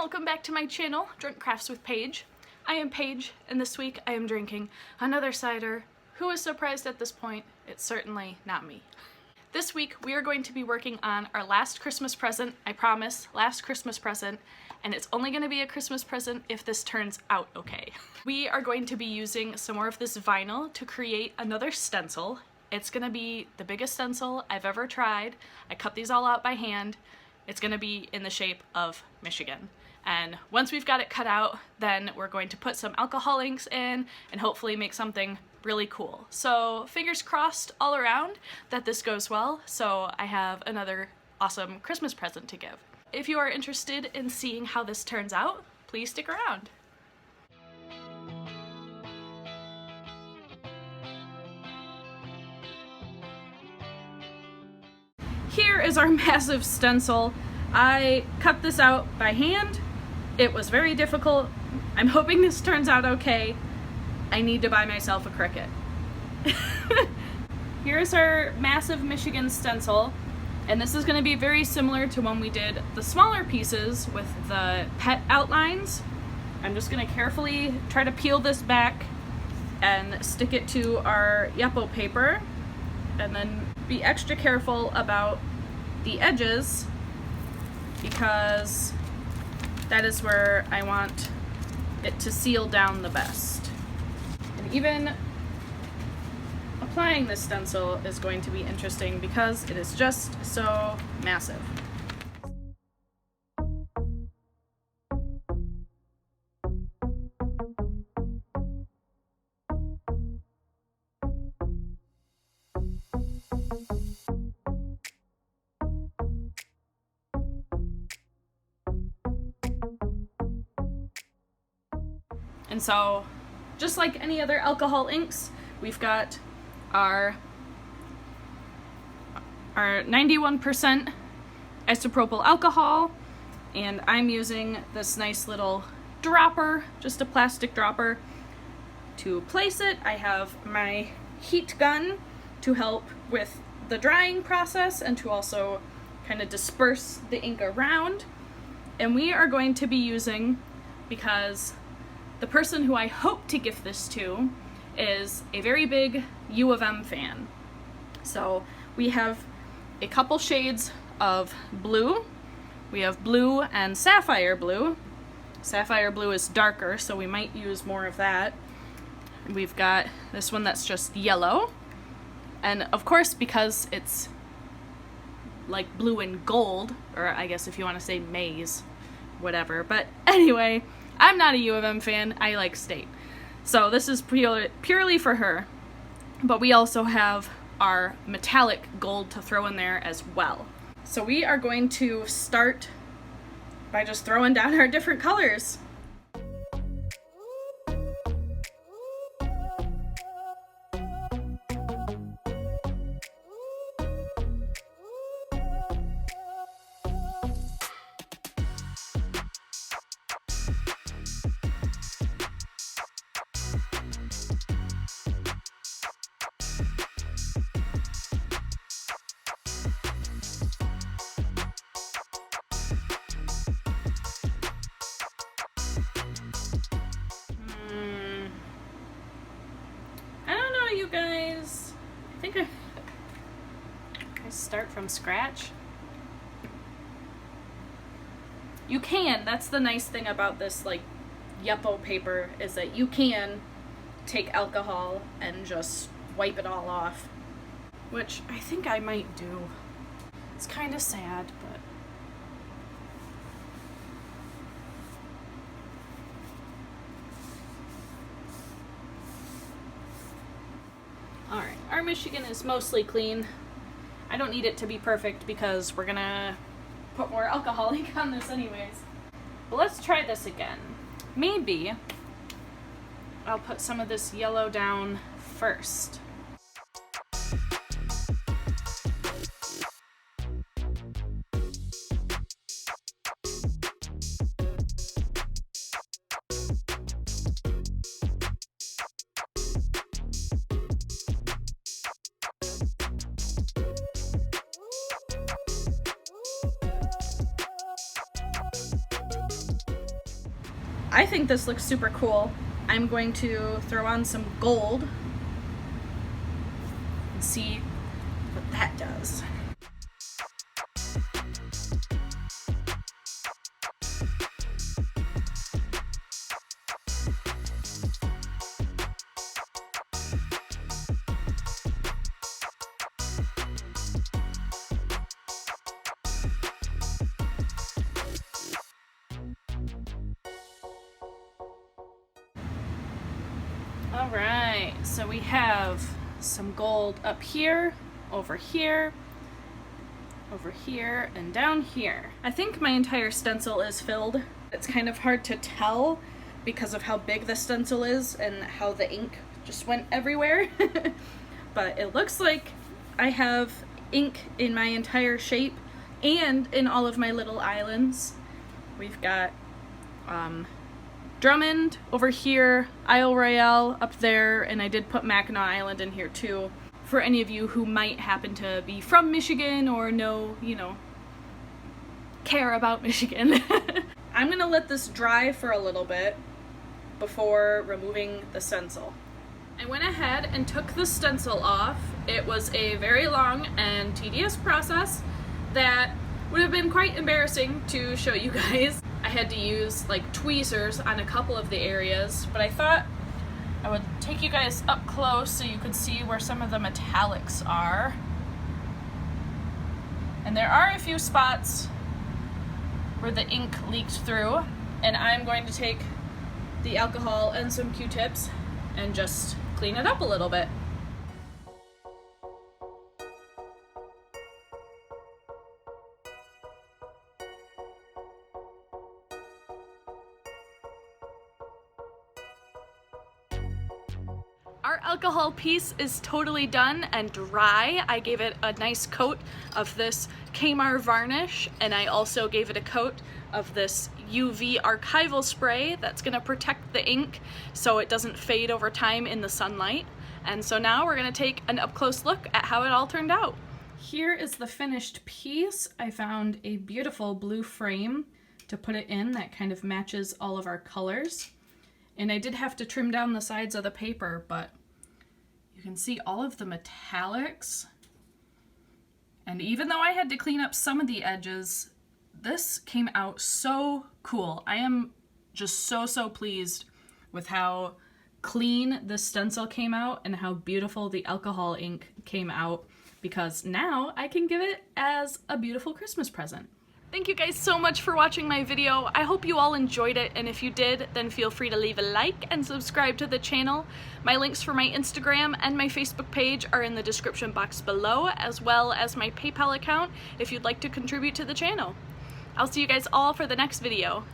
welcome back to my channel, Drunk Crafts with Paige. I am Paige, and this week I am drinking another cider. Who is surprised at this point? It's certainly not me. This week we are going to be working on our last Christmas present, I promise, last Christmas present, and it's only going to be a Christmas present if this turns out okay. We are going to be using some more of this vinyl to create another stencil. It's going to be the biggest stencil I've ever tried. I cut these all out by hand. It's going to be in the shape of Michigan. And once we've got it cut out, then we're going to put some alcohol inks in and hopefully make something really cool. So fingers crossed all around that this goes well, so I have another awesome Christmas present to give. If you are interested in seeing how this turns out, please stick around. Here is our massive stencil. I cut this out by hand. It was very difficult. I'm hoping this turns out okay. I need to buy myself a Cricut. Here's our massive Michigan stencil, and this is going to be very similar to when we did the smaller pieces with the pet outlines. I'm just going to carefully try to peel this back and stick it to our Yupo paper, and then be extra careful about the edges because that is where I want it to seal down the best. And even applying this stencil is going to be interesting because it is just so massive. And so, just like any other alcohol inks, we've got our 91% isopropyl alcohol, and I'm using this nice little dropper, just a plastic dropper, to place it. I have my heat gun to help with the drying process and to also kind of disperse the ink around. And we are going to be using, because the person who I hope to gift this to is a very big U of M fan. So we have a couple shades of blue. We have blue and sapphire blue. Sapphire blue is darker, so we might use more of that. We've got this one that's just yellow. And of course, because it's like blue and gold, or I guess if you want to say maize, whatever. But anyway, I'm not a U of M fan, I like State. So this is purely for her. But we also have our metallic gold to throw in there as well. So we are going to start by just throwing down our different colors. You guys, I think I start from scratch. You can, that's the nice thing about this like Yupo paper, is that you can take alcohol and just wipe it all off, which I think I might do. It's kind of sad, but alright, our Michigan is mostly clean. I don't need it to be perfect because we're gonna put more alcohol ink on this anyways. But let's try this again. Maybe I'll put some of this yellow down first. I think this looks super cool. I'm going to throw on some gold and see what that does. Alright, so we have some gold up here, over here, and down here. I think my entire stencil is filled. It's kind of hard to tell because of how big the stencil is and how the ink just went everywhere. But it looks like I have ink in my entire shape and in all of my little islands. We've got Drummond over here, Isle Royale up there, and I did put Mackinac Island in here too, for any of you who might happen to be from Michigan or know, you know, care about Michigan. I'm gonna let this dry for a little bit before removing the stencil. I went ahead and took the stencil off. It was a very long and tedious process that would have been quite embarrassing to show you guys. I had to use like tweezers on a couple of the areas, but I thought I would take you guys up close so you could see where some of the metallics are. And there are a few spots where the ink leaked through, and I'm going to take the alcohol and some Q-tips and just clean it up a little bit. Our alcohol piece is totally done and dry. I gave it a nice coat of this Kamar varnish, and I also gave it a coat of this UV archival spray that's gonna protect the ink so it doesn't fade over time in the sunlight. And so now we're gonna take an up-close look at how it all turned out. Here is the finished piece. I found a beautiful blue frame to put it in that kind of matches all of our colors. And I did have to trim down the sides of the paper, but you can see all of the metallics. And even though I had to clean up some of the edges, this came out so cool. I am just so pleased with how clean the stencil came out and how beautiful the alcohol ink came out, because now I can give it as a beautiful Christmas present. Thank you guys so much for watching my video. I hope you all enjoyed it, and if you did, then feel free to leave a like and subscribe to the channel. My links for my Instagram and my Facebook page are in the description box below, as well as my PayPal account if you'd like to contribute to the channel. I'll see you guys all for the next video.